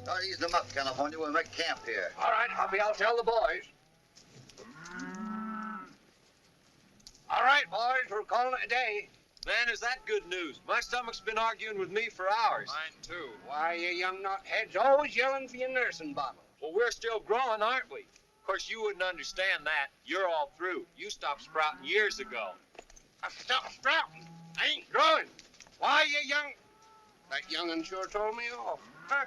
Start easing them up, California. We'll make camp here. All right, Hoppy, I'll tell the boys. All right, boys, we're calling it a day. Man, is that good news? My stomach's been arguing with me for hours. Mine, too. Why, you young knotheads always yelling for your nursing bottle. Well, we're still growing, aren't we? Of course, you wouldn't understand that. You're all through. You stopped sprouting years ago. I stopped sprouting. I ain't growing. Why, you young... That young'un sure told me off. Huh?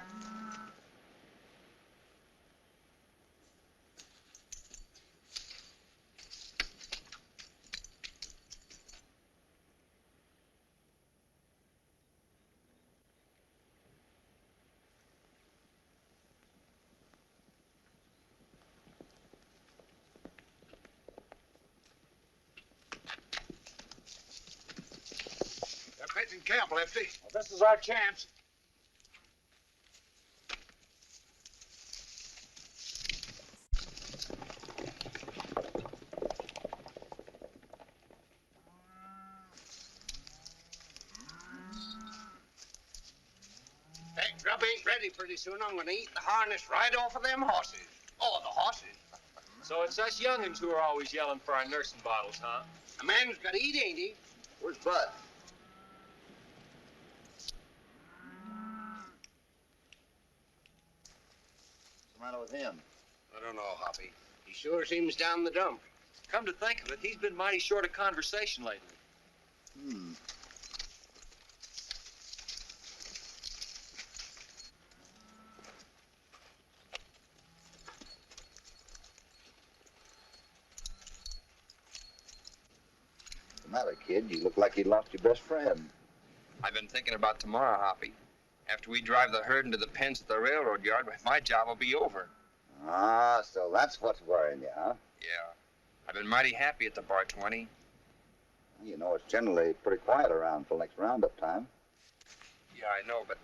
Pitching camp, Lefty. Well, this is our chance. That grub ain't ready pretty soon. I'm gonna eat the harness right off of them horses. Oh, the horses. So it's us young'uns who are always yelling for our nursing bottles, huh? A man's gotta eat, ain't he? Where's Bud? What's the matter with him? I don't know, Hoppy. He sure seems down the dump. Come to think of it, he's been mighty short of conversation lately. What's the matter, kid? You look like you lost your best friend. I've been thinking about tomorrow, Hoppy. After we drive the herd into the pens at the railroad yard, my job will be over. Ah, so that's what's worrying you, huh? Yeah. I've been mighty happy at the Bar 20. You know, it's generally pretty quiet around till next roundup time. Yeah, I know, but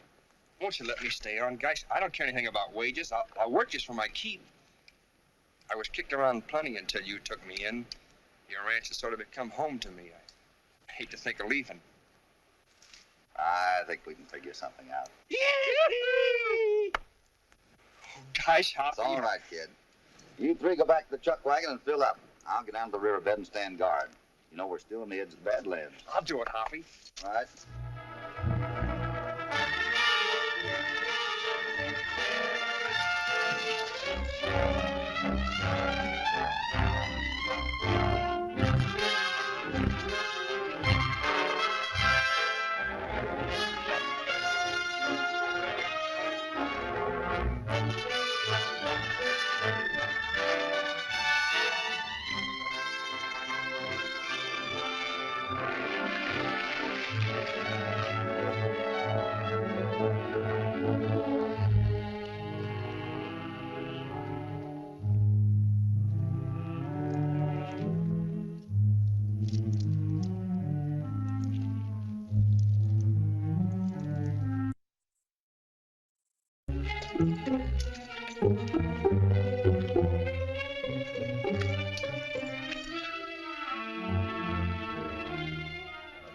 won't you let me stay on? Guys, I don't care anything about wages. I'll work just for my keep. I was kicked around plenty until you took me in. Your ranch has sort of become home to me. I hate to think of leaving. I think we can figure something out. Oh, gosh, Hoppy. It's all right, kid. You three go back to the chuck wagon and fill up. I'll get down to the riverbed and stand guard. You know, we're still on the edge of the Badlands. I'll do it, Hoppy. All right.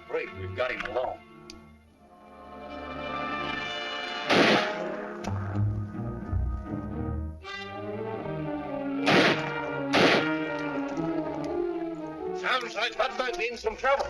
Great, we've got him alone. Sounds like Bud might be in some trouble.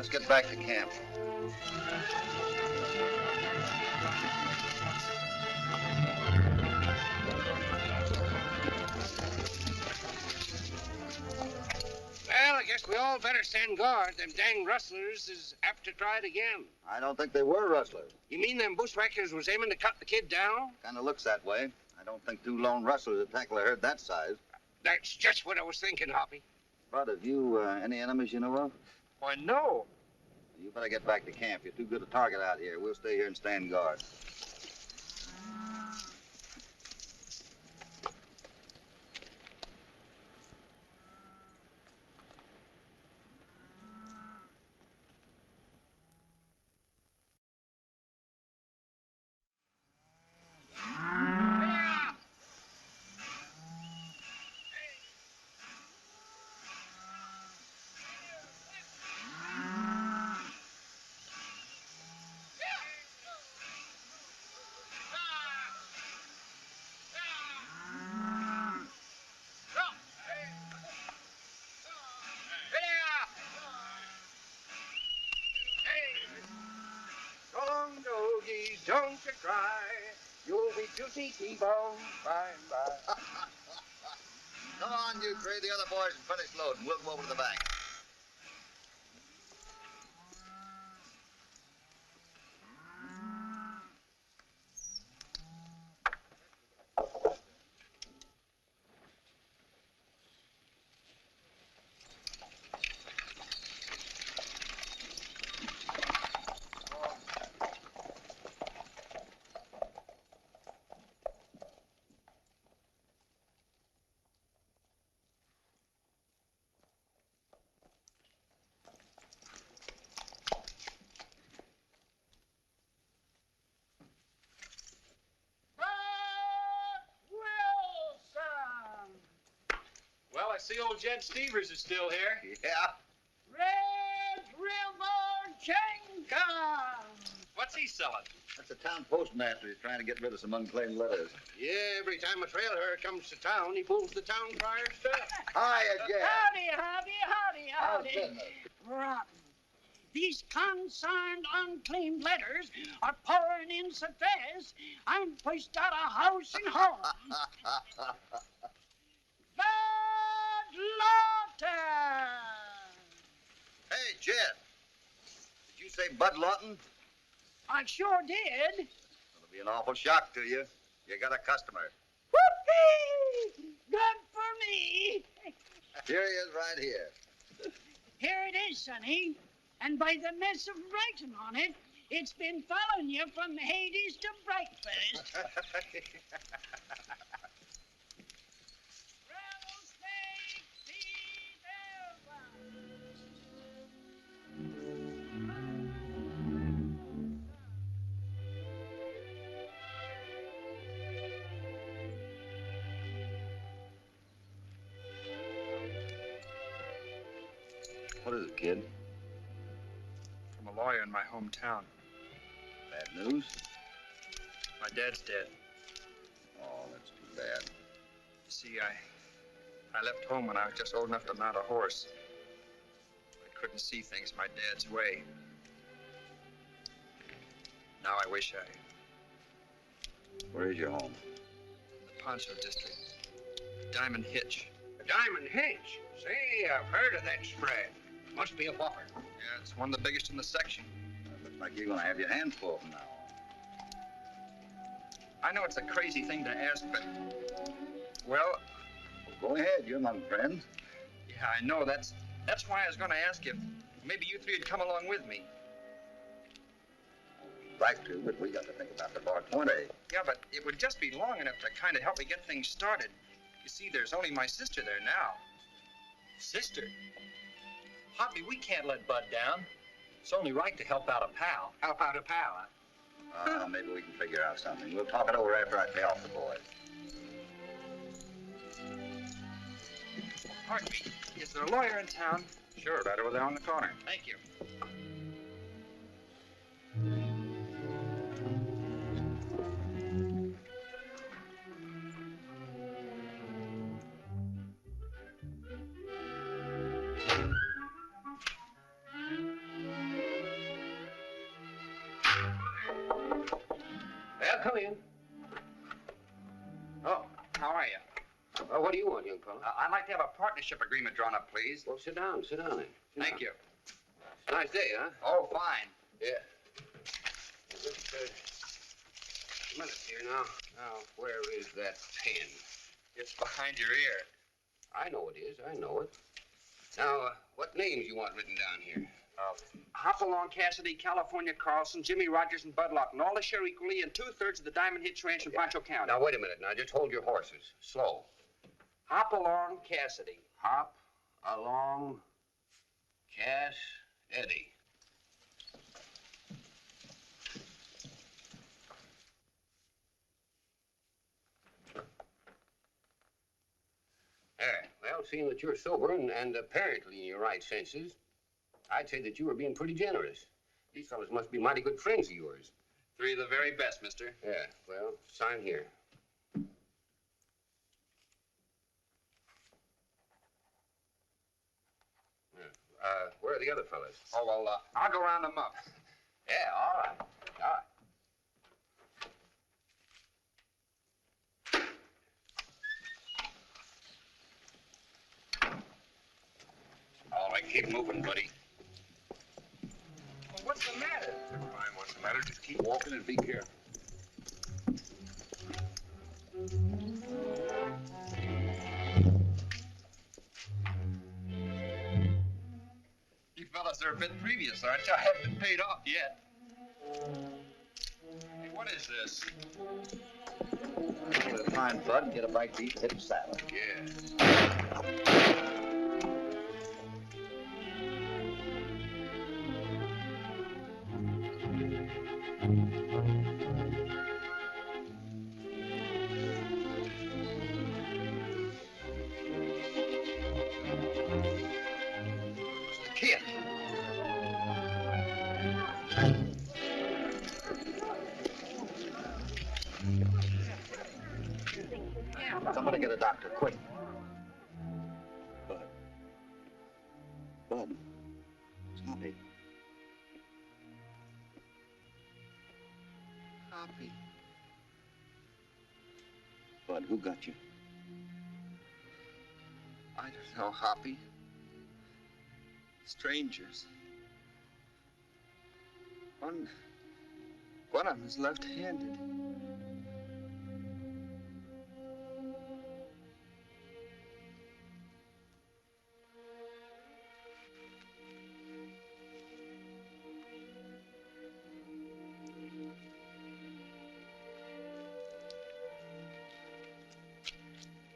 Let's get back to camp. Well, I guess we all better stand guard. Them dang rustlers is apt to try it again. I don't think they were rustlers. You mean them bushwhackers was aiming to cut the kid down? Kind of looks that way. I don't think two lone rustlers would tackle a herd that size. That's just what I was thinking, Hoppy. Bud, have you any enemies you know of? Why, no. You better get back to camp. You're too good a target out here. We'll stay here and stand guard. Don't you cry, you'll be juicy T-bone by and by. Come on, you three. The other boys can finish loading. We'll go over to the bank. Well, I see old Jed Stevers is still here. Yeah. Red River Jenga! What's he selling? That's the town postmaster. He's trying to get rid of some unclaimed letters. Yeah, every time a trail herd comes to town, he pulls the town crier stuff. Hiya, Jed. Howdy, howdy. How's business? Rotten. These consigned unclaimed letters are pouring in so fast, I'm pushed out of house and home. Bad Lawton! Hey, Jed. Did you say Bud Lawton? I sure did. It'll be an awful shock to you. You got a customer. Whoopee! Good for me. Here he is right here. Here it is, Sonny. And by the mess of writing on it, it's been following you from Hades to breakfast. Rattlesnake, fever. What is it, kid? From a lawyer in my hometown. Bad news? My dad's dead. Oh, that's too bad. You see, I left home when I was just old enough to mount a horse. I couldn't see things my dad's way. Now I wish Where is your home? the Poncho district. Diamond Hitch. A diamond hitch. Say, I've heard of that spread. Must be a whopper. Yeah, it's one of the biggest in the section. Looks like you're going to have your hands full from now on. I know it's a crazy thing to ask, but, well, Go ahead. You're among friends. yeah, I know. That's why I was going to ask if maybe you three would come along with me. We'd like to, but we got to think about the bar 20. Yeah, but it would just be long enough to kind of help me get things started. You see, there's only my sister there now. Sister? Hoppy, we can't let Bud down. It's only right to help out a pal. Help out a pal, huh? Maybe we can figure out something. We'll talk it over after I pay off the boys. Pardon me, is there a lawyer in town? Sure, right over there on the corner. Thank you. Well, come in. Oh, how are you? What do you want, young fellow? I'd like to have a partnership agreement drawn up, please. Well, sit down then. Thank you. It's a nice day, huh? Oh, fine. Yeah. Just a minute here now. Now, where is that pen? It's behind your ear. I know it is. I know it. Now, what names you want written down here? Hopalong Cassidy, California Carlson, Jimmy Rogers, and Bud Lock, and all the share equally in 2/3 of the Diamond Hitch Ranch in Pancho County. Now, wait a minute. Now, just hold your horses. Slow. Hopalong Cassidy. Hop along Cass Eddie. There. Well, seeing that you're sober and apparently in your right senses, I'd say that you were being pretty generous. These fellas must be mighty good friends of yours. 3 of the very best, mister. Yeah, well, sign here. Where are the other fellas? Oh, well, I'll go round them up. Yeah, all right. All right. All right, keep moving, buddy. Well, what's the matter? Never mind what's the matter. Just keep walking and be careful. You fellas are a bit previous, aren't you? I haven't been paid off yet. Hey, what is this? We'll find Bud and get a bite to eat and hit the saddle. Yeah. Kid. Somebody get a doctor, quick. Bud. Bud. It's Hoppy. Hoppy. Bud, who got you? I don't know, Hoppy. Strangers. One of them is left-handed.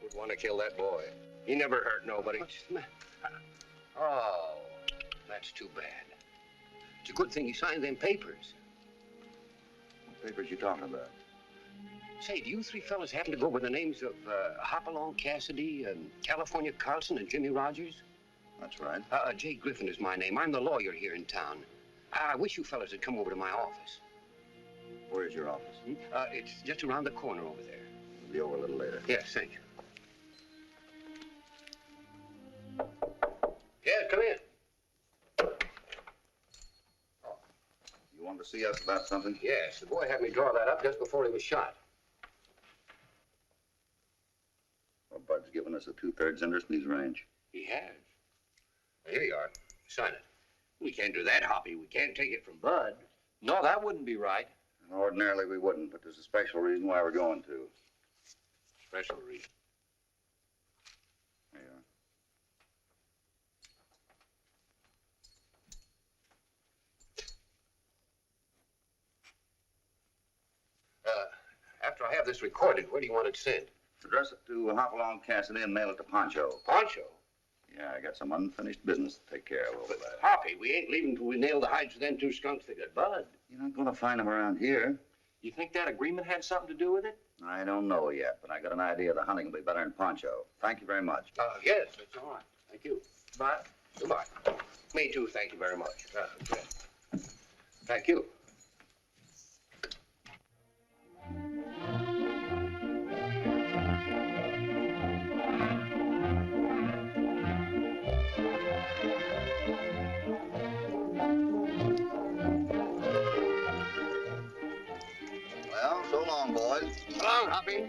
Would want to kill that boy. He never hurt nobody. Oh, that's too bad. It's a good thing he signed them papers. What papers you talking about? Say, do you 3 fellas happen to go by the names of Hopalong Cassidy and California Carlson and Jimmy Rogers? That's right. Jay Griffin is my name. I'm the lawyer here in town. I wish you fellas had come over to my office. Where's your office? It's just around the corner over there. We'll be over a little later. Yes, thank you. Yes, come in. You wanted to see us about something? Yes, the boy had me draw that up just before he was shot. Well, Bud's given us a 2/3 interest in his ranch. He has. Here you are. Sign it. We can't do that, Hoppy. We can't take it from Bud. No, that wouldn't be right. Ordinarily we wouldn't, but there's a special reason why we're going to. Special reason. There you are. After I have this recorded, where do you want it sent? Address it to Hopalong Cassidy and mail it to Pancho. Pancho. Yeah, I got some unfinished business to take care of over there. Hoppy, we ain't leaving till we nail the hides of them 2 skunks that got Bud. You're not going to find them around here. You think that agreement had something to do with it? I don't know yet, but I got an idea the hunting will be better in Pancho. Thank you very much. Yes, that's all right. Thank you. But Goodbye. Me too, thank you very much. Okay. Thank you. Hoppy?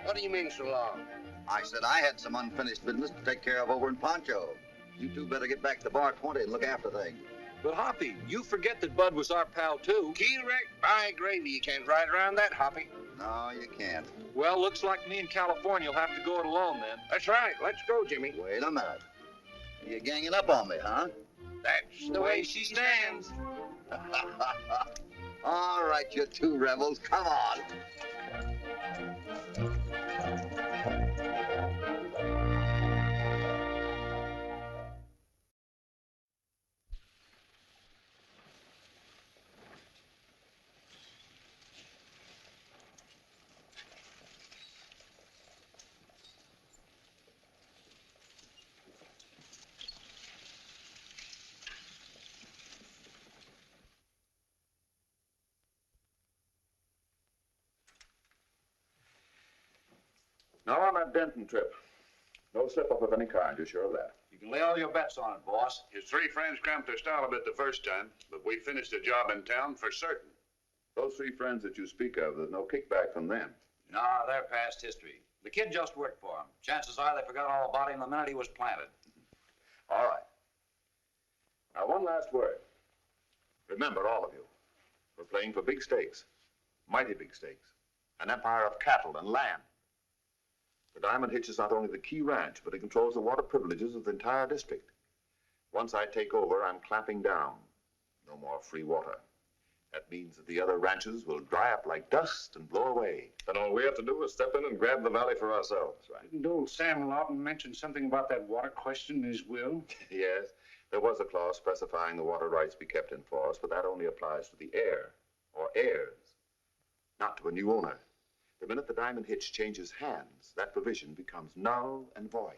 What do you mean so long? I said I had some unfinished business to take care of over in Poncho. You two better get back to Bar 20 and look after things. But Hoppy, you forget that Bud was our pal too. Key wreck? By gravy, you can't ride around that, Hoppy. No, you can't. Well, looks like me and California will have to go it alone then. That's right. Let's go, Jimmy. Wait a minute. You ganging up on me, huh? That's the way she stands. All right, you two rebels, come on. Now on that Denton trip, no slip-up of any kind, you're sure of that? You can lay all your bets on it, boss. His three friends cramped their style a bit the first time, but we finished the job in town for certain. Those three friends that you speak of, there's no kickback from them. No, they're past history. The kid just worked for him. Chances are they forgot all about him the minute he was planted. All right. Now, one last word. Remember, all of you, we're playing for big stakes, mighty big stakes, an empire of cattle and land. The Diamond Hitch is not only the key ranch, but it controls the water privileges of the entire district. Once I take over, I'm clamping down. No more free water. That means that the other ranches will dry up like dust and blow away. Then all we have to do is step in and grab the valley for ourselves, right? Didn't old Sam Lawton mention something about that water question in his will? Yes, there was a clause specifying the water rights be kept in force, but that only applies to the heir or heirs, not to a new owner. The minute the Diamond Hitch changes hands, that provision becomes null and void.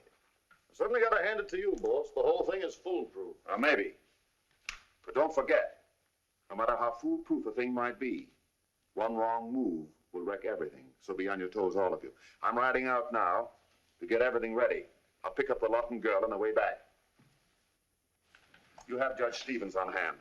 I certainly got to hand it to you, boss. The whole thing is foolproof. Maybe. But don't forget, no matter how foolproof a thing might be, one wrong move will wreck everything. So be on your toes, all of you. I'm riding out now to get everything ready. I'll pick up the Lawton girl on the way back. You have Judge Stevens on hand.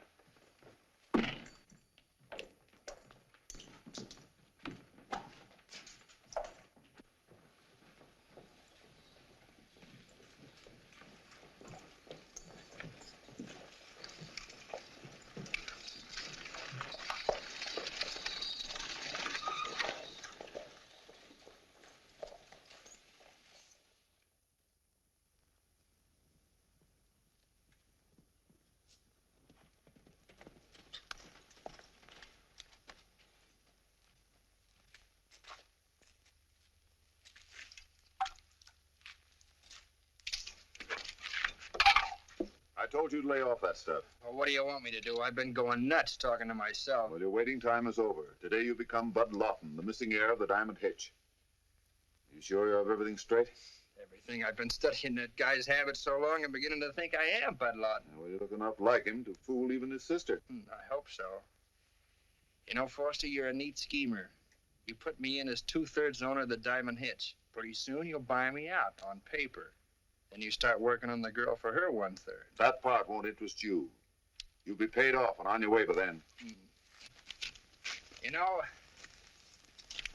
I told you to lay off that stuff. Well, what do you want me to do? I've been going nuts talking to myself. Well, your waiting time is over. Today you become Bud Lawton, the missing heir of the Diamond Hitch. You sure you have everything straight? Everything. I've been studying that guy's habits so long, I'm beginning to think I am Bud Lawton. Well, you look enough like him to fool even his sister. I hope so. You know, Foster, you're a neat schemer. You put me in as 2/3 owner of the Diamond Hitch. Pretty soon you'll buy me out on paper. Then you start working on the girl for her 1/3. That part won't interest you. You'll be paid off and on your way by then. You know,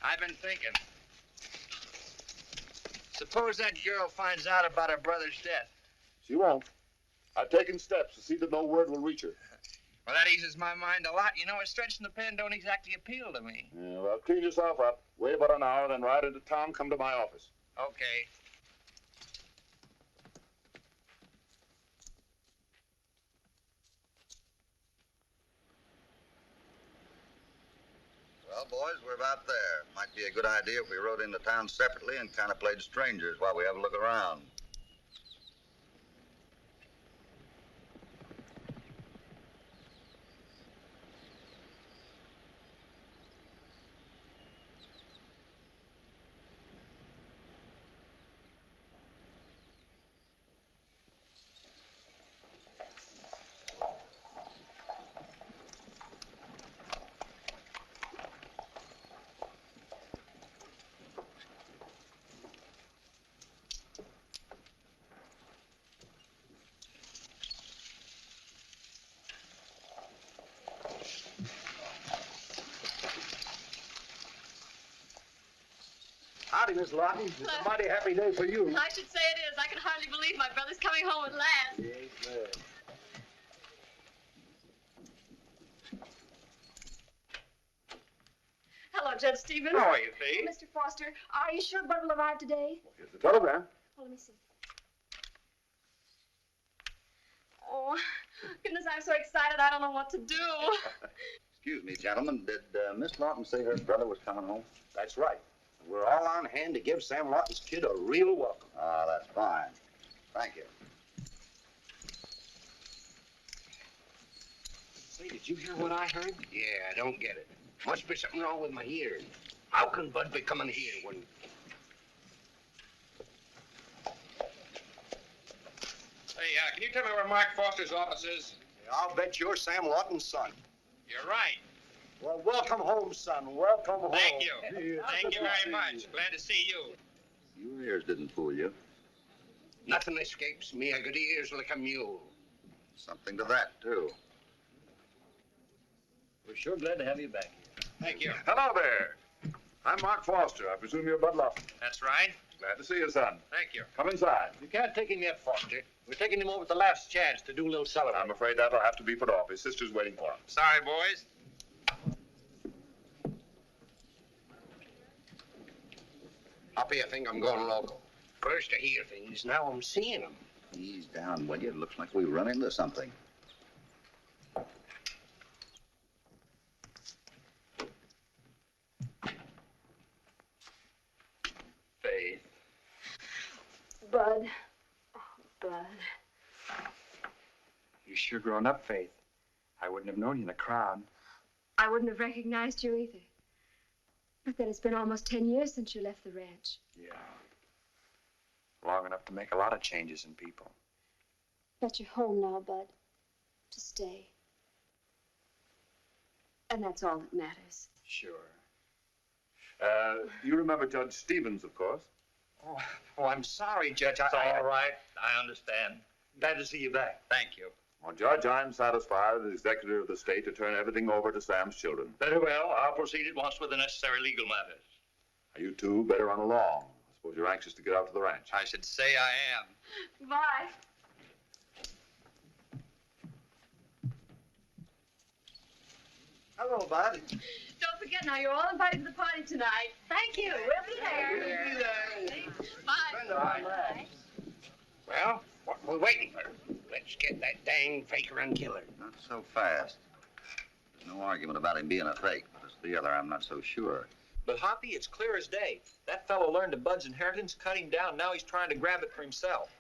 I've been thinking. Suppose that girl finds out about her brother's death. She won't. I've taken steps to see that no word will reach her. Well, that eases my mind a lot. You know, a stretch in the pen don't exactly appeal to me. Yeah, well, clean yourself up. Wait about an hour, then ride into town, come to my office. Okay. Well, boys, we're about there. Might be a good idea if we rode into town separately and kind of played strangers while we have a look around. Howdy, Miss Lawton. It's a mighty happy day for you. I should say it is. I can hardly believe my brother's coming home at last. Yes, ma'am. Hello, Judge Stevens. How are you, Faye? Mr. Foster, are you sure Bud will arrive today? Here's the telegram. Oh, let me see. Oh, goodness, I'm so excited I don't know what to do. Excuse me, gentlemen. Did Miss Lawton say her brother was coming home? That's right. We're all on hand to give Sam Lawton's kid a real welcome. Ah, that's fine. Thank you. Say, did you hear what I heard? Yeah, I don't get it. Must be something wrong with my ears. How can Bud be coming here when... Hey, can you tell me where Mark Foster's office is? I'll bet you're Sam Lawton's son. You're right. Well, welcome home, son. Welcome home. Thank you. Thank you very much. Glad to see you. Your ears didn't fool you. Nothing escapes me. I got ears like a mule. Something to that, too. We're sure glad to have you back here. Thank you. Hello there. I'm Mark Foster. I presume you're Bud Lawton. That's right. Glad to see you, son. Thank you. Come inside. You can't take him yet, Foster. We're taking him over at the last chance to do a little celebrating. I'm afraid that'll have to be put off. His sister's waiting for him. Sorry, boys. Hoppy, I think I'm going local. First I hear things, now I'm seeing them. Ease down, will you? It looks like we run into something. Faith. Bud. Oh, Bud. You sure grown up, Faith. I wouldn't have known you in a crowd. I wouldn't have recognized you either. But then it's been almost 10 years since you left the ranch. Yeah. Long enough to make a lot of changes in people. But you're home now, Bud. To stay. And that's all that matters. Sure. You remember Judge Stevens, of course. Oh, I'm sorry, Judge. It's all right. I understand. Glad to see you back. Thank you. Well, Judge, I'm satisfied as executor of the state to turn everything over to Sam's children. Very well. I'll proceed at once with the necessary legal matters. You two better run along. I suppose you're anxious to get out to the ranch. I should say I am. Bye. Hello, Bud. Don't forget now, you're all invited to the party tonight. Thank you. We'll be there. Bye. Bye. Well, what are we waiting for? Let's get that dang faker and killer. Not so fast. There's no argument about him being a fake, but as the other, I'm not so sure. But, Hoppy, it's clear as day. That fellow learned of Bud's inheritance, cut him down. Now he's trying to grab it for himself.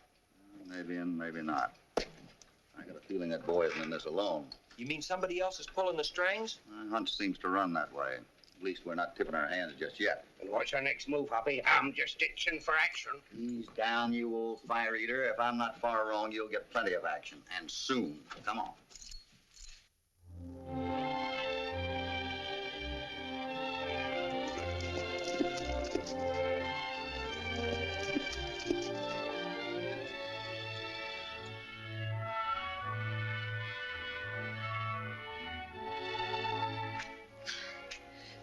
Maybe and maybe not. I got a feeling that boy isn't in this alone. You mean somebody else is pulling the strings? My hunch seems to run that way. At least we're not tipping our hands just yet. And what's our next move, Hoppy? I'm just itching for action. Ease down, you old fire eater. If I'm not far wrong, you'll get plenty of action. And soon. Come on.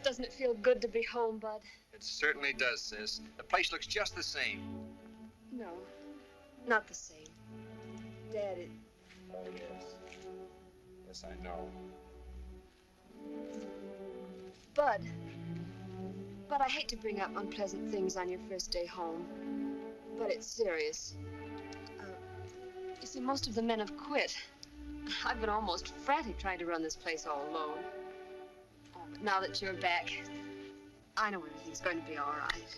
Doesn't it feel good to be home, Bud? It certainly does, sis. The place looks just the same. No, not the same. Dad, it... Oh, yes. Yes, I know. Bud. Bud, I hate to bring up unpleasant things on your first day home, but it's serious. You see, most of the men have quit. I've been almost frantic trying to run this place all alone. Oh, but now that you're back, I know everything's going to be all right.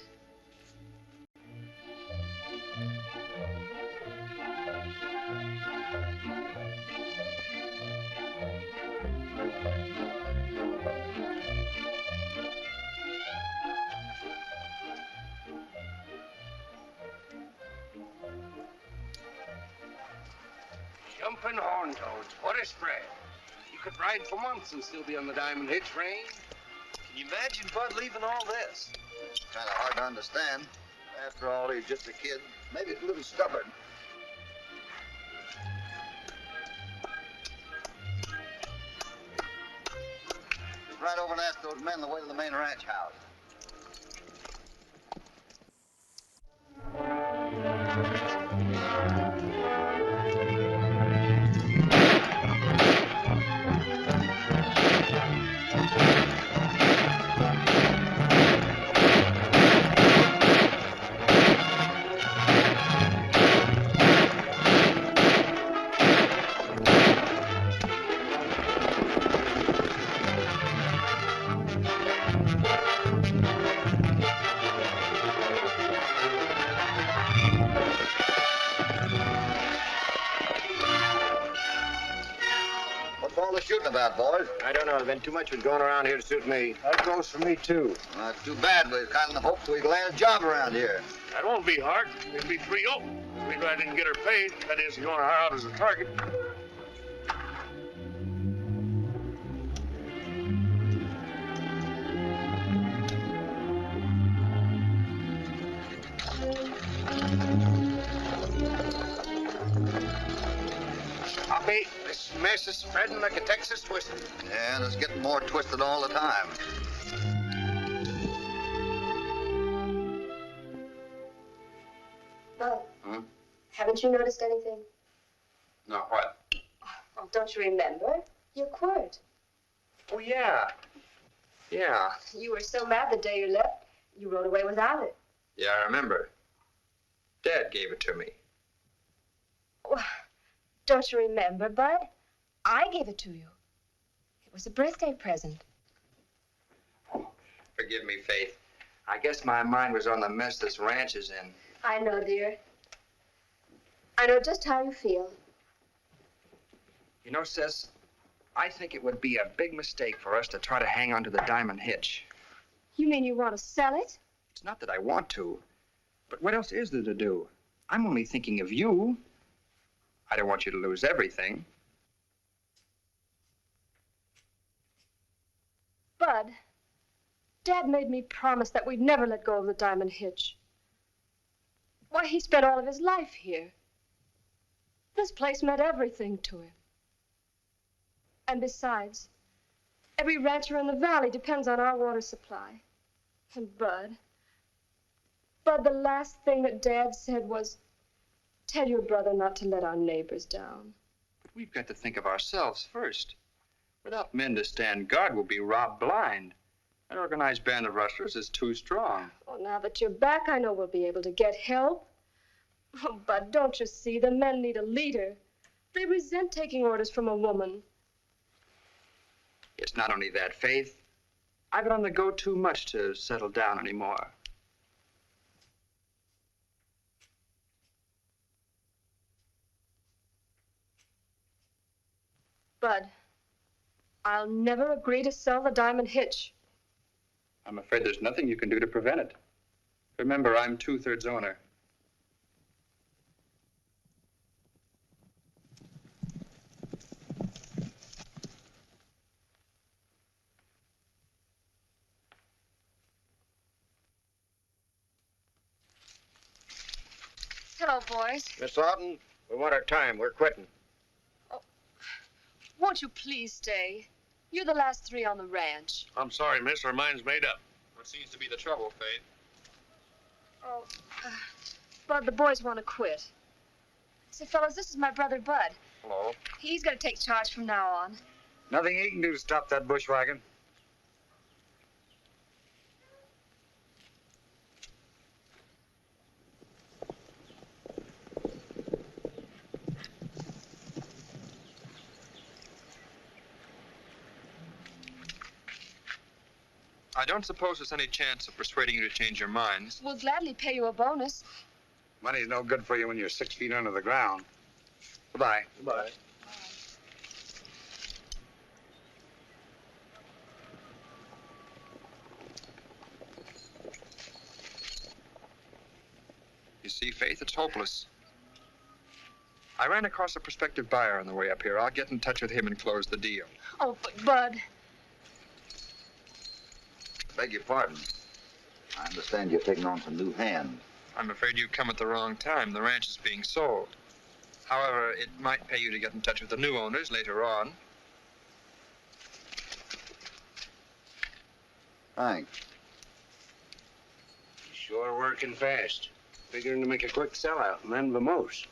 Jumping horn toads, what a spread. You could ride for months and still be on the Diamond Hits range. Can you imagine Bud leaving all this? Kind of hard to understand. After all, he's just a kid. Maybe a little stubborn. Right over and ask those men the way to the main ranch house. all the shooting about, boys? I don't know. There's been too much going around here to suit me. That goes for me, too. Well, that's too bad. We kind of hoped we'd land a job around here. That won't be hard. It'll be 3-0. We glad didn't get her paid. That is, you want her out as a target. Hoppy, this mess is spreading like a Texas twister. Yeah, and it's getting more twisted all the time. Bud, Hmm? haven't you noticed anything? No, what? Oh, don't you remember? Your quirt. Oh, yeah. Yeah. You were so mad the day you left, you rode away without it. Yeah, I remember. Dad gave it to me. Well, don't you remember, Bud? I gave it to you. It was a birthday present. Forgive me, Faith. I guess my mind was on the mess this ranch is in. I know, dear. I know just how you feel. You know, Sis, I think it would be a big mistake for us to try to hang on to the diamond hitch. You mean you want to sell it? It's not that I want to, but what else is there to do? I'm only thinking of you. I don't want you to lose everything. Bud, Dad made me promise that we'd never let go of the diamond hitch. Why, he spent all of his life here. This place meant everything to him. And besides, every rancher in the valley depends on our water supply. And Bud, the last thing that Dad said was, tell your brother not to let our neighbors down. But we've got to think of ourselves first. Without men to stand guard, we'll be robbed blind. An organized band of rustlers is too strong. Oh, now that you're back, I know we'll be able to get help. Oh, Bud, don't you see? The men need a leader. They resent taking orders from a woman. It's not only that, Faith. I've been on the go too much to settle down anymore. Bud, I'll never agree to sell the diamond hitch. I'm afraid there's nothing you can do to prevent it. Remember, I'm 2/3 owner. Hello, boys. Miss Lawton, we want our time. We're quitting. Won't you please stay? You're the last 3 on the ranch. I'm sorry, miss. Our mind's made up. What seems to be the trouble, Faith? Oh, Bud, the boys want to quit. Say, fellas, this is my brother, Bud. Hello. He's going to take charge from now on. Nothing he can do to stop that bushwhacken. I don't suppose there's any chance of persuading you to change your minds. We'll gladly pay you a bonus. Money's no good for you when you're 6 feet under the ground. Goodbye. Goodbye. You see, Faith, it's hopeless. I ran across a prospective buyer on the way up here. I'll get in touch with him and close the deal. Oh, but Bud. Beg your pardon. I understand you're taking on some new hands. I'm afraid you've come at the wrong time. The ranch is being sold. However, it might pay you to get in touch with the new owners later on. Thanks. Sure working fast. Figuring to make a quick sellout and then vamoose.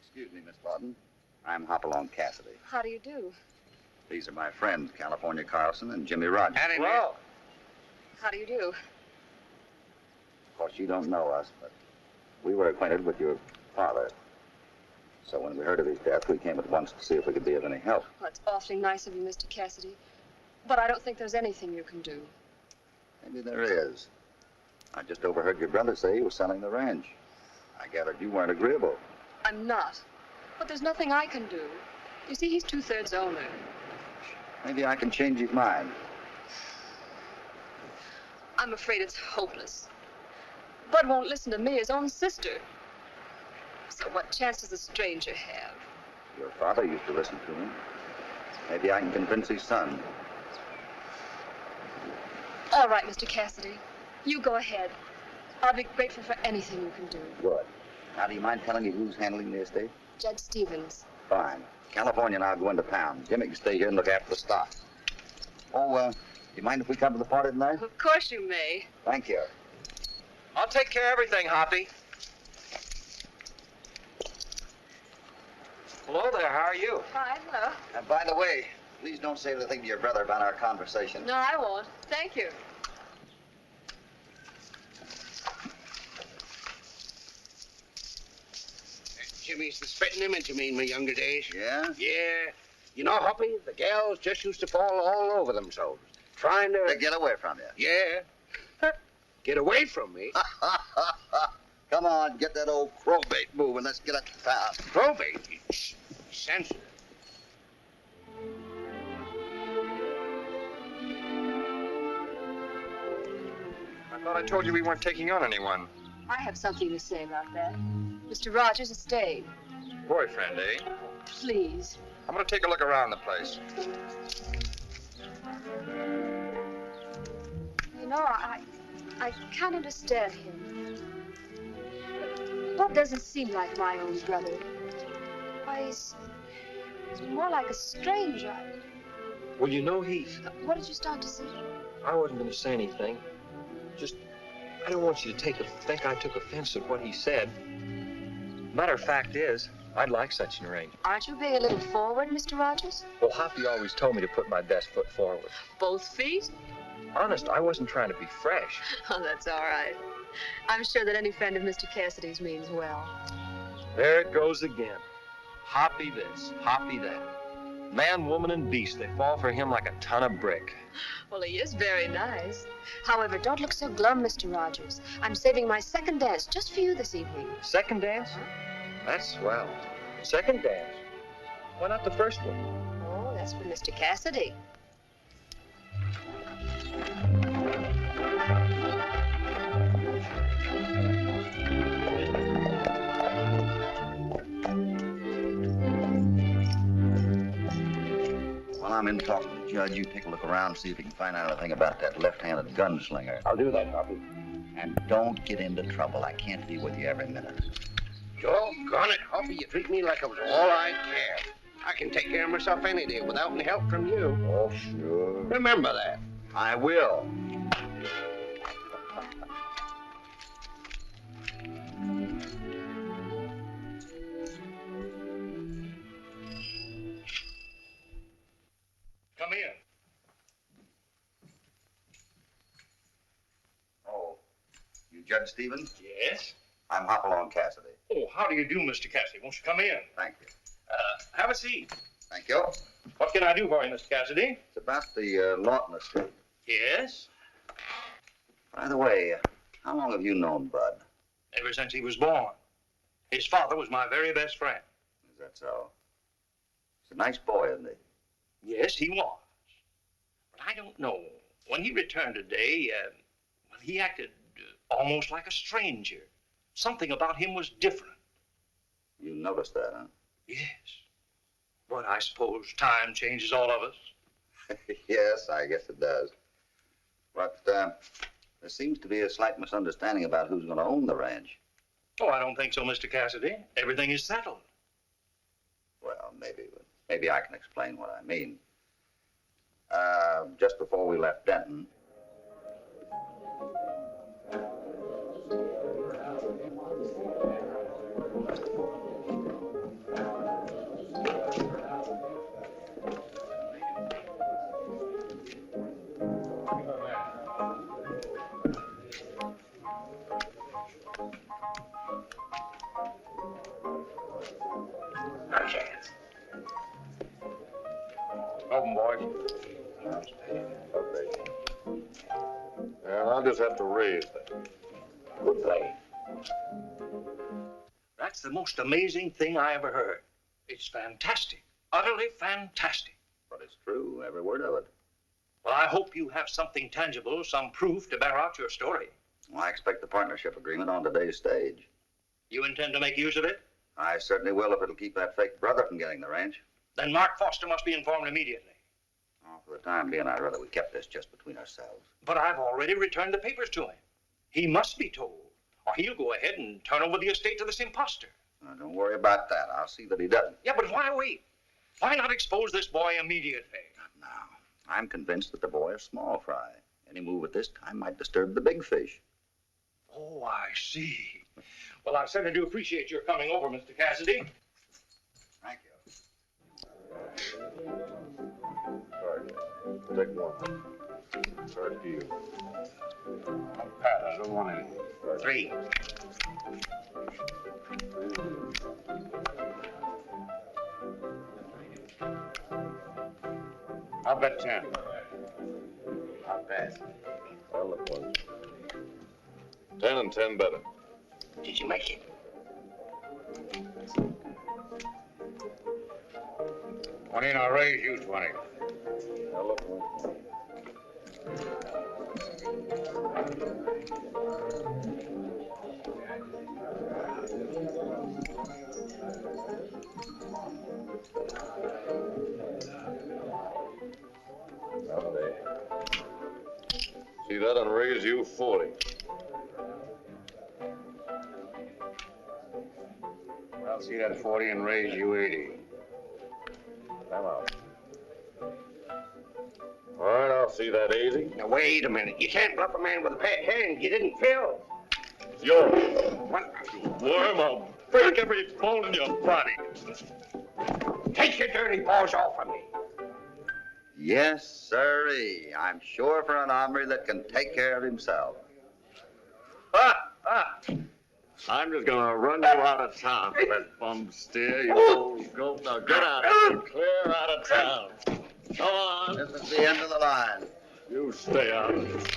Excuse me, Miss Lawton. I'm Hopalong Cassidy. How do you do? These are my friends, California Carlson and Jimmy Rogers. Howdy, Well, how do you do? Of course, you don't know us, but We were acquainted with your father. So when we heard of his death, we came at once to see if we could be of any help. Well, that's awfully nice of you, Mr. Cassidy. But I don't think there's anything you can do. Maybe there is. I just overheard your brother say he was selling the ranch. I gathered you weren't agreeable. I'm not. But there's nothing I can do. You see, he's 2/3 owner. Maybe I can change his mind. I'm afraid it's hopeless. Bud won't listen to me, his own sister. So what chance does a stranger have? Your father used to listen to him. Maybe I can convince his son. All right, Mr. Cassidy. You go ahead. I'll be grateful for anything you can do. Good. Now, do you mind telling me who's handling the estate? Judge Stevens. Fine. California and I'll go into town. Jimmy can stay here and look after the stock. Oh, do you mind if we come to the party tonight? Of course you may. Thank you. I'll take care of everything, Hoppy. Hello there, how are you? Fine, hello. By the way, please don't say anything to your brother about our conversation. No, I won't. Thank you. Jimmy's the spitting image of me in my younger days. Yeah? Yeah. You know, Hoppy, the gals just used to fall all over themselves, trying to... To get away from you. Yeah. Get away from me? Come on, get that old crowbait moving. Let's get up to town. Probate? Sensitive. I thought I told you we weren't taking on anyone. I have something to say about that. Mr. Rogers has stayed. Boyfriend, eh? Please. I'm gonna take a look around the place. You know, I can't understand him. Bob doesn't seem like my own brother. Why, he's more like a stranger. Well, you know, What did you start to say? I wasn't going to say anything. Just, I don't want you to think I took offense at what he said. Matter of fact is, I'd like such an arrangement. Aren't you being a little forward, Mr. Rogers? Well, Hoppy always told me to put my best foot forward. Both feet? Honest, I wasn't trying to be fresh. Oh, that's all right. I'm sure that any friend of Mr. Cassidy's means well. There it goes again. Hoppy this, Hoppy that. Man, woman, and beast, they fall for him like a ton of brick. Well, he is very nice. However, don't look so glum, Mr. Rogers. I'm saving my second dance just for you this evening. Second dance? That's swell. Second dance? Why not the first one? Oh, that's for Mr. Cassidy. While I'm in talking to the judge, you take a look around, see if you can find out anything about that left-handed gunslinger. I'll do that, Hoppy. And don't get into trouble. I can't be with you every minute. Doggone it, Hoppy, you treat me like I was all I care. I can take care of myself any day without any help from you. Oh, sure. Remember that. I will. Come in. Oh, you Judge Stevens? Yes? I'm Hopalong Cassidy. Oh, how do you do, Mr. Cassidy? Won't you come in? Thank you. Have a seat. Thank you. What can I do for you, Mr. Cassidy? It's about the Lawton estate. Yes? By the way, how long have you known Bud? Ever since he was born. His father was my very best friend. Is that so? He's a nice boy, isn't he? Yes, he was. But I don't know. When he returned today, well, he acted almost like a stranger. Something about him was different. You noticed that, huh? Yes. But I suppose time changes all of us. Yes, I guess it does. But there seems to be a slight misunderstanding about who's going to own the ranch. Oh, I don't think so, Mr. Cassidy. Everything is settled. Well, maybe I can explain what I mean. Just before we left Denton, Okay. Open, boys. Okay. Well, I'll just have to raise that. Good play. That's the most amazing thing I ever heard. It's fantastic. Utterly fantastic. But it's true, every word of it. Well, I hope you have something tangible, some proof to bear out your story. Well, I expect the partnership agreement on today's stage. You intend to make use of it? I certainly will if it'll keep that fake brother from getting the ranch. Then Mark Foster must be informed immediately. Oh, for the time being, I'd rather we kept this just between ourselves. But I've already returned the papers to him. He must be told, or he'll go ahead and turn over the estate to this impostor. Now, don't worry about that. I'll see that he doesn't. Yeah, but why wait? Why not expose this boy immediately? Not now. I'm convinced that the boy is small fry. Any move at this time might disturb the big fish. Oh, I see. Well, I certainly do appreciate your coming over, Mr. Cassidy. Thank you. Sorry. Take one. Sorry to you. Pat, I don't want any. 3. I'll bet 10. I'll pass. I'll look one. 10 and 10 better. Did you make it? 20 and I'll raise you 20. I'll look one. See that and raise you 40. I'll see that 40 and raise you 80. Come out. All right, I'll see that 80. Now, wait a minute. You can't bluff a man with a bad hand you didn't fill. It's yours. What? Worm, I'll break every bone in your body. Take your dirty paws off of me. Yes, sirree. I'm sure for an hombre that can take care of himself. I'm just gonna run you out of town, that bum steer, you old goat. Now get out of here. Clear out of town. Come on. This is the end of the line. You stay out of it.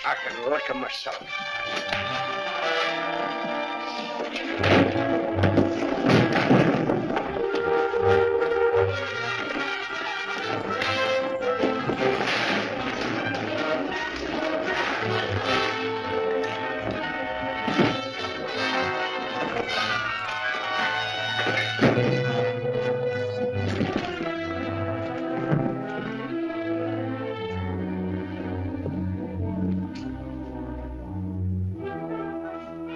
I can lick him myself.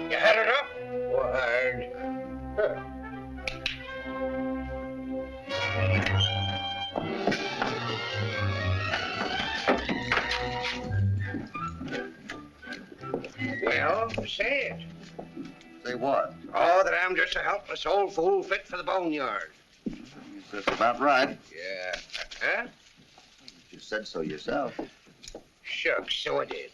You had it up? Word. Well, say it. Say what? Oh, that I'm just a helpless old fool fit for the boneyard. That's about right. Yeah. Huh? You said so yourself. Shucks, so I did.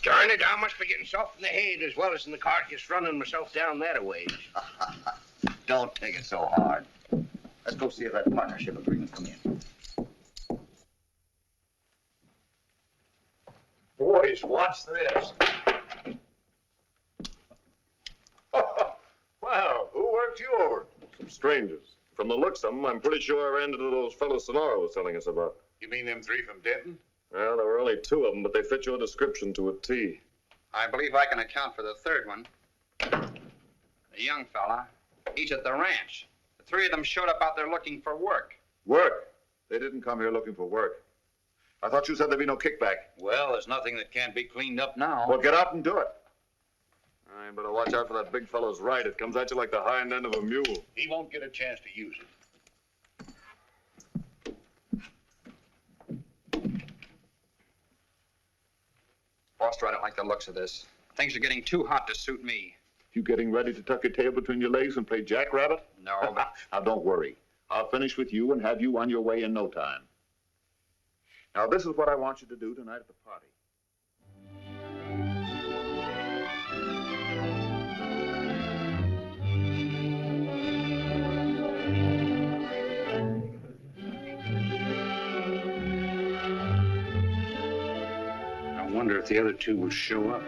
Darn it, I must be getting soft in the head as well as in the carcass running myself down that a ways. Don't take it so hard. Let's go see if that partnership agreement come in. Boys, watch this. Wow, who worked you over? Some strangers. From the looks of them, I'm pretty sure I ran into those fellows Sonora was telling us about. You mean them 3 from Denton? Well, there were only 2 of them, but they fit your description to a T. I believe I can account for the third one. The young fella. He's at the ranch. The three of them showed up out there looking for work. Work? They didn't come here looking for work. I thought you said there'd be no kickback. Well, there's nothing that can't be cleaned up now. Well, get out and do it. I better watch out for that big fellow's right. It comes at you like the hind end of a mule. He won't get a chance to use it. Foster, I don't like the looks of this. Things are getting too hot to suit me. You getting ready to tuck your tail between your legs and play jackrabbit? No, but... Now, don't worry. I'll finish with you and have you on your way in no time. Now, this is what I want you to do tonight at the party. I wonder if the other two will show up.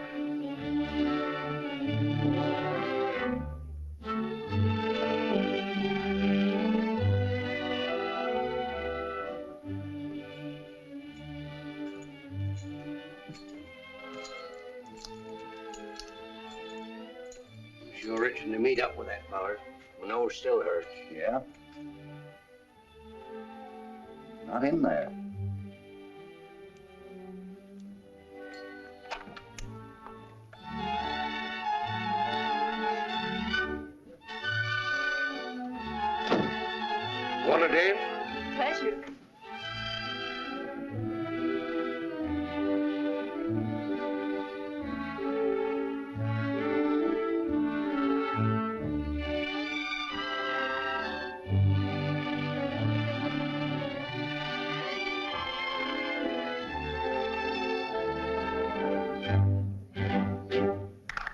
Sure itching to meet up with that feller. My nose still hurts. Yeah? Not in there. Want a dance? Pleasure.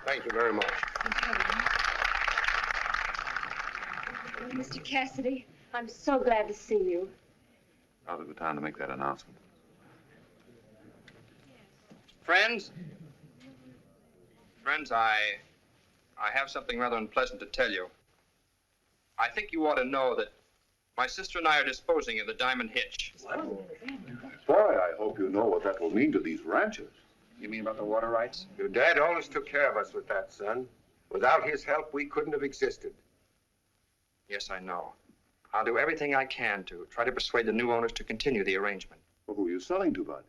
Thank you very much. Mr. Cassidy, I'm so glad to see you. Now's a good time to make that announcement. Friends? Friends, I have something rather unpleasant to tell you. I think you ought to know that my sister and I are disposing of the Diamond Hitch. Boy, I hope you know what that will mean to these ranchers. You mean about the water rights? Your dad always took care of us with that, son. Without his help, we couldn't have existed. Yes, I know. I'll do everything I can to try to persuade the new owners to continue the arrangement. Well, who are you selling to, Bud?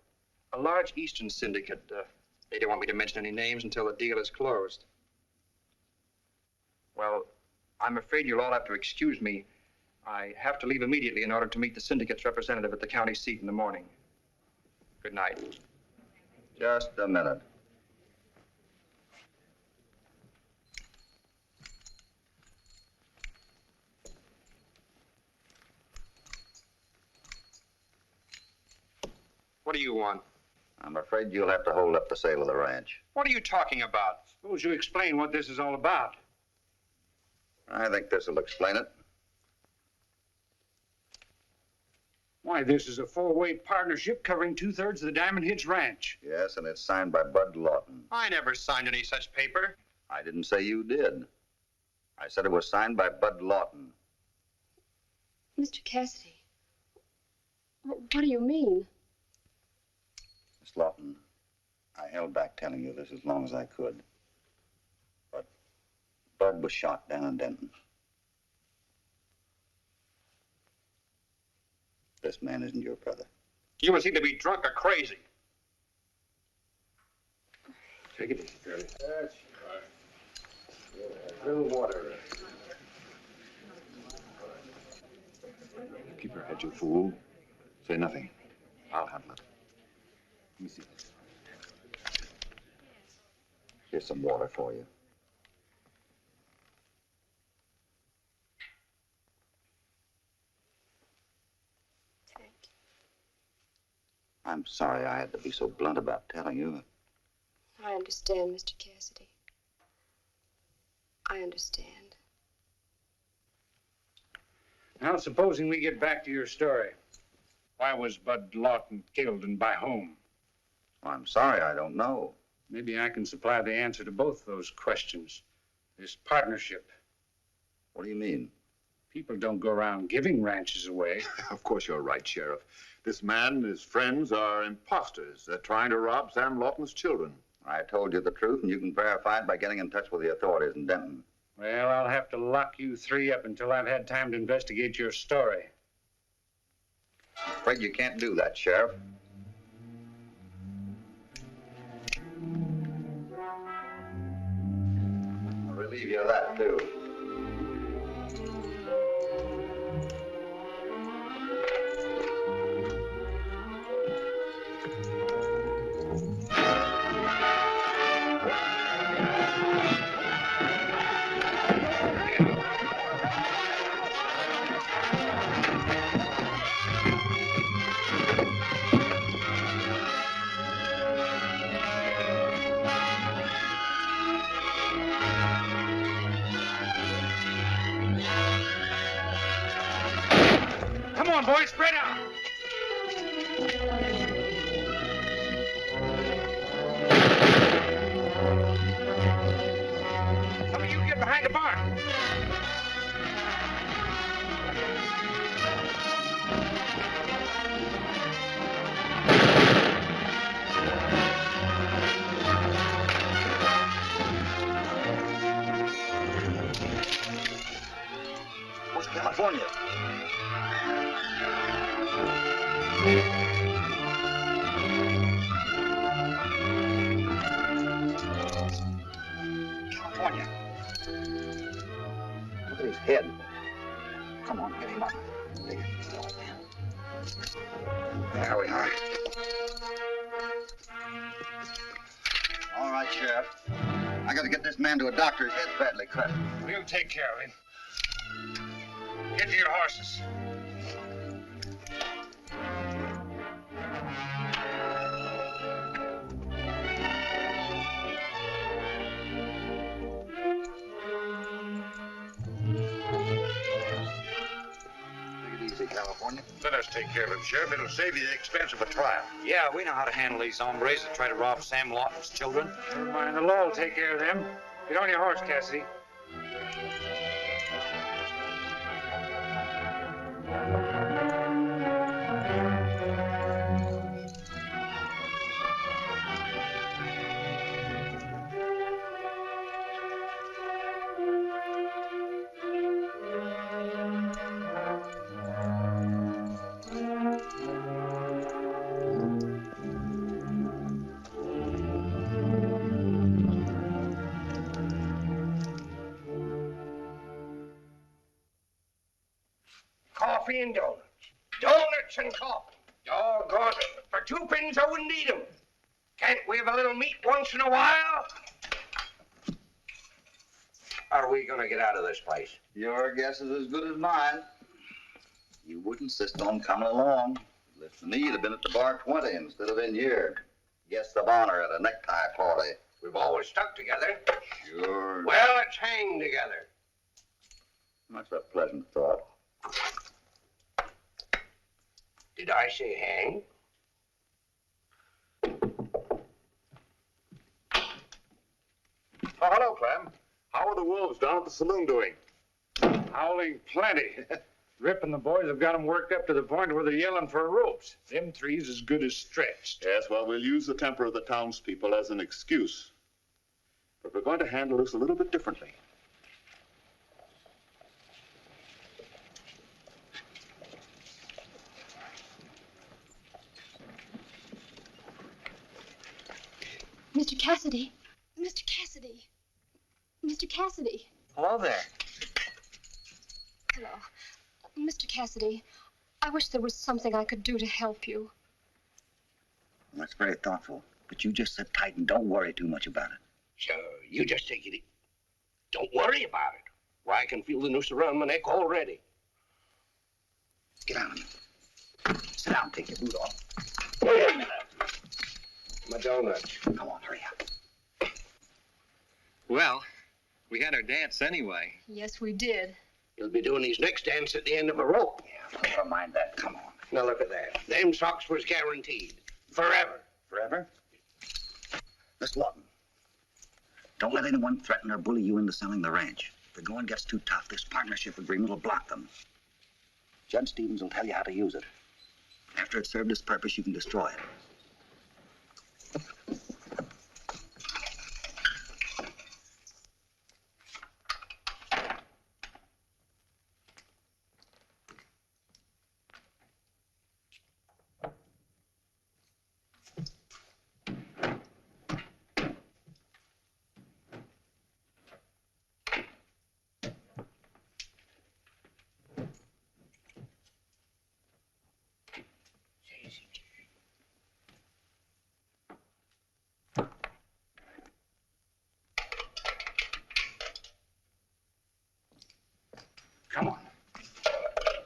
A large Eastern syndicate. They don't want me to mention any names until the deal is closed. Well, I'm afraid you'll all have to excuse me. I have to leave immediately in order to meet the syndicate's representative at the county seat in the morning. Good night. Just a minute. What do you want? I'm afraid you'll have to hold up the sale of the ranch. What are you talking about? Suppose you explain what this is all about. I think this will explain it. Why, this is a four-way partnership covering 2/3 of the Diamond Hitch Ranch. Yes, and it's signed by Bud Lawton. I never signed any such paper. I didn't say you did. I said it was signed by Bud Lawton. Mr. Cassidy, what do you mean? Miss Lawton, I held back telling you this as long as I could. But Bud was shot down in Denton. This man isn't your brother. You must either be drunk or crazy. Take it easy, Curly. That's right. A little water. Keep your head, you fool. Say nothing. I'll handle it. Let me see. Here's some water for you. I'm sorry I had to be so blunt about telling you. I understand, Mr. Cassidy. I understand. Now, supposing we get back to your story. Why was Bud Lawton killed and by whom? I'm sorry, I don't know. Maybe I can supply the answer to both those questions. This partnership. What do you mean? People don't go around giving ranches away. Of course you're right, Sheriff. This man and his friends are imposters. They're trying to rob Sam Lawton's children. I told you the truth, and you can verify it by getting in touch with the authorities in Denton. Well, I'll have to lock you three up until I've had time to investigate your story. I'm afraid you can't do that, Sheriff. I'll relieve you of that, too. Come on, boys, spread out. Some of you get behind the barn. What's California? California. Look at his head. Come on, get him up. There we are. All right, Sheriff. I gotta get this man to a doctor. His head's badly cut. We'll take care of him. Get to your horses. California. Let us take care of him, Sheriff. It'll save you the expense of a trial. Yeah, we know how to handle these hombres that try to rob Sam Lawton's children. Never mind, the law will take care of them. Get on your horse, Cassidy. Coffee and donuts. Donuts and coffee. Doggone it. For 2 pence, I wouldn't eat 'em. Can't we have a little meat once in a while? Are we going to get out of this place? Your guess is as good as mine. You would insist on coming along. Listen to me, you'd have been at the bar 20 instead of in here. Guest of honor at a necktie party. We've always stuck together. Sure. Well, let's hang together. That's a pleasant thought. Did I say hang? Oh, hello, Clem. How are the wolves down at the saloon doing? Howling plenty. Rip and the boys have got them worked up to the point where they're yelling for ropes. Them three's as good as stretched. Yes, well, we'll use the temper of the townspeople as an excuse. But we're going to handle this a little bit differently. Mr. Cassidy. Mr. Cassidy. Mr. Cassidy. Hello there. Hello. Mr. Cassidy, I wish there was something I could do to help you. Well, that's very thoughtful. But you just sit tight and don't worry too much about it. Sure, you just take it easy. Don't worry about it. Why, I can feel the noose around my neck already. Get down. Sit down, take your boot off. My donuts. Come on, hurry up. Well, we had our dance anyway. Yes, we did. You'll be doing his next dance at the end of a rope. Yeah, never mind that. Come on. Now look at that. Them socks was guaranteed. Forever. Forever? Miss Lawton, don't let anyone threaten or bully you into selling the ranch. If the going gets too tough, this partnership agreement will block them. Judge Stevens will tell you how to use it. After it's served its purpose, you can destroy it.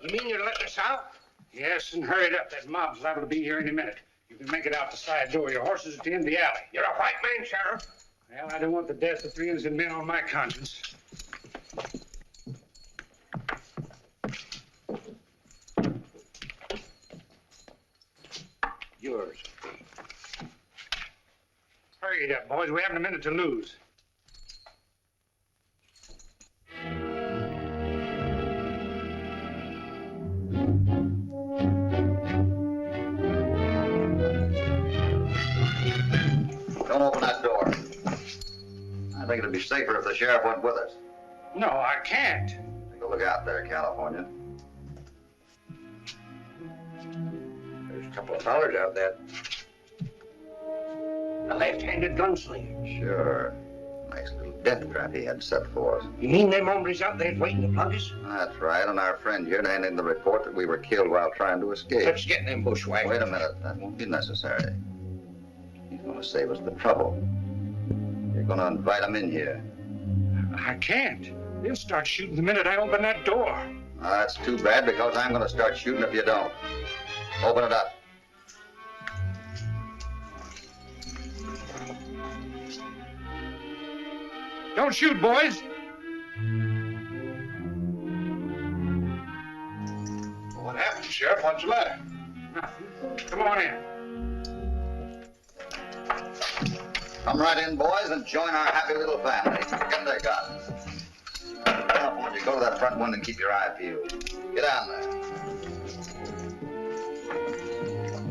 You mean you're letting us out? Yes, and hurry it up. That mob's liable to be here any minute. You can make it out the side door. Your horses at the end of the alley. You're a white man, Sheriff. Well, I don't want the death of 3 innocent men on my conscience. Yours. Hurry it up, boys. We haven't a minute to lose. Don't open that door. I think it'd be safer if the sheriff went with us. No, I can't. Take a look out there, California. There's a couple of dollars out there. A left-handed gunslinger. Sure. Nice little death trap he had set for us. You mean them hombres out there waiting to plug us? That's right, and our friend here handed in the report that we were killed while trying to escape. Let's get them bushwhackers. Wait a minute. That won't be necessary. He's going to save us the trouble. You're going to invite him in here. I can't. They'll start shooting the minute I open that door. That's too bad, because I'm going to start shooting if you don't. Open it up. Don't shoot, boys. What happened, Sheriff? What's the matter? Nothing. Come on in. Come right in, boys, and join our happy little family. Get their guns. California, go to that front window and keep your eye peeled. Get down there.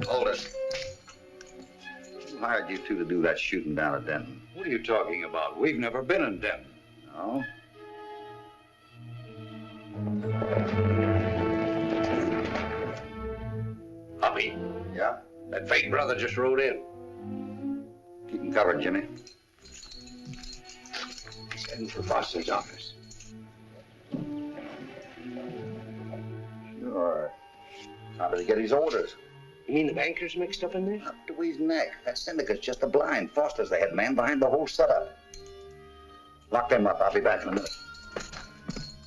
Hold it. Who hired you two to do that shooting down at Denton? What are you talking about? We've never been in Denton. No? Hoppy, Yeah? that fake brother just rode in. Keep him covered, Jimmy. He's heading for Foster's office. Sure. How did he get his orders? You mean the banker's mixed up in this? Up to his neck. That syndicate's just a blind. Foster's the head man behind the whole setup. Lock them up. I'll be back in a minute.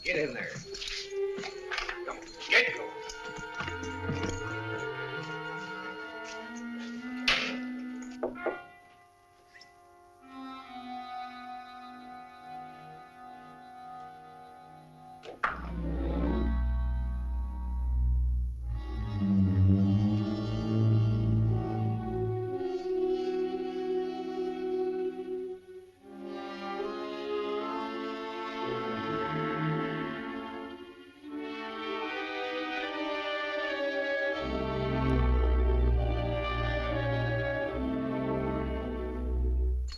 Get in there. Come on, get going.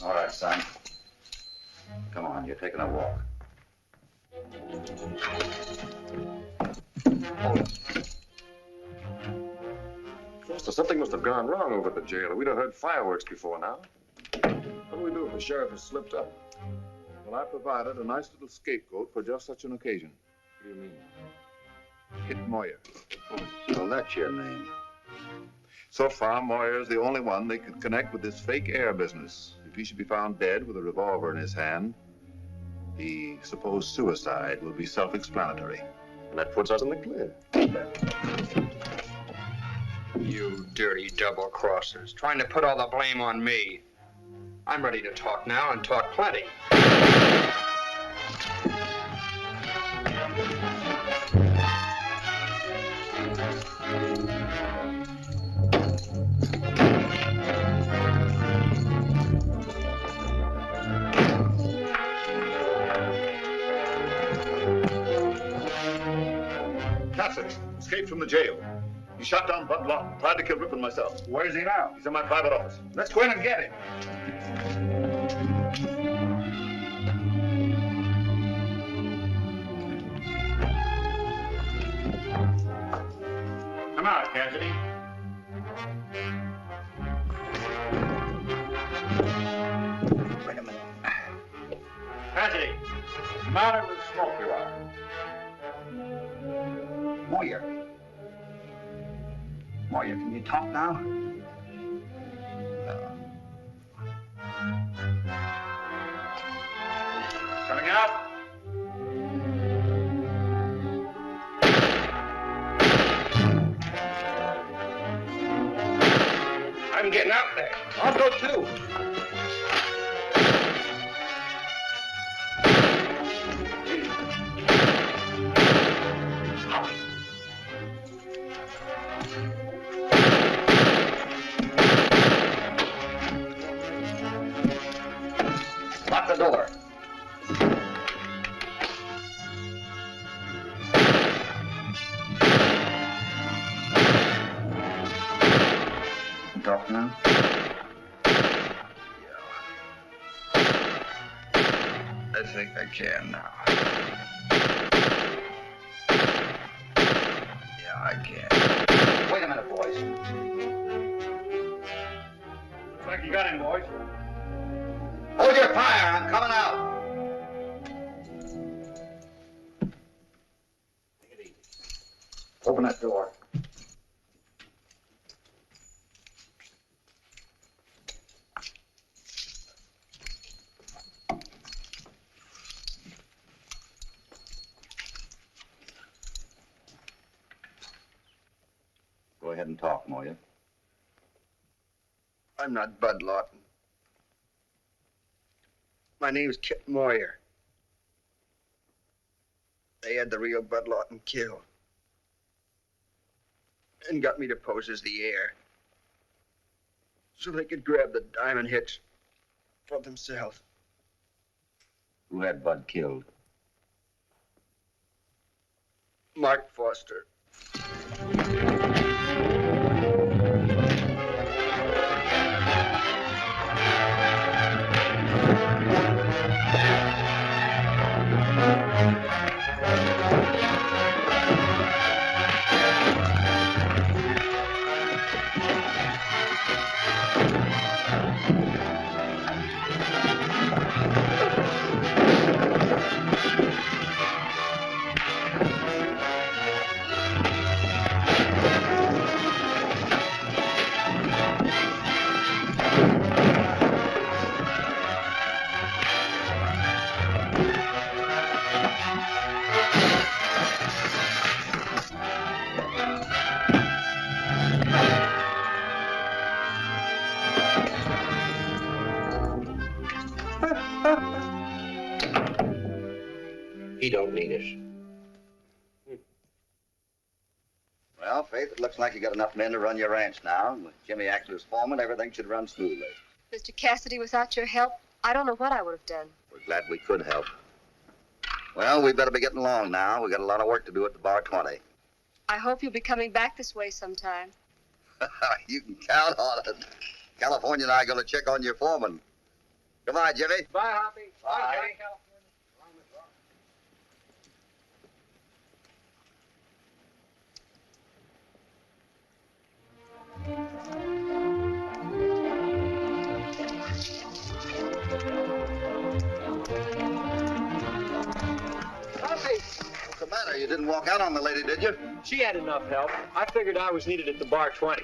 All right, son. Come on, you're taking a walk. Hold it. Foster, something must have gone wrong over at the jail. We'd have heard fireworks before now. What do we do if the sheriff has slipped up? Well, I provided a nice little scapegoat for just such an occasion. What do you mean? Hit Moyer. So that's your name. So far, Moyer's the only one they could connect with this fake air business. If he should be found dead with a revolver in his hand, the supposed suicide will be self-explanatory. And that puts us in the clear. You dirty double-crossers, trying to put all the blame on me. I'm ready to talk now and talk plenty. Cassidy escaped from the jail. He shot down Bud Lawton, tried to kill Rip and myself. Where's he now? He's in my private office. Let's go in and get him. Come out, Cassidy. Wait a minute. Cassidy, come out of the smoke you are. Moyer. Moyer, can you talk now? Coming out? getting out there. I'll go too. Lock the door. Talk now? I think I can now. Yeah, I can. Wait a minute, boys. Looks like you got him, boys. Hold your fire. I'm coming out. Open that door. Go ahead and talk, Moya. I'm not Bud Lawton. My name's Kit Moyer. They had the real Bud Lawton killed. And got me to pose as the heir. So they could grab the diamond hits for themselves. Who had Bud killed? Mark Foster. He don't need us. Well, Faith, it looks like you got enough men to run your ranch now. With Jimmy acting as foreman, everything should run smoothly. Mr. Cassidy, without your help, I don't know what I would have done. We're glad we could help. Well, we better be getting along now. We got a lot of work to do at the Bar 20. I hope you'll be coming back this way sometime. You can count on it. California and I are going to check on your foreman. Goodbye, Jimmy. Bye, Hoppy. Bye. What's the matter? You didn't walk out on the lady, did you? She had enough help. I figured I was needed at the Bar 20.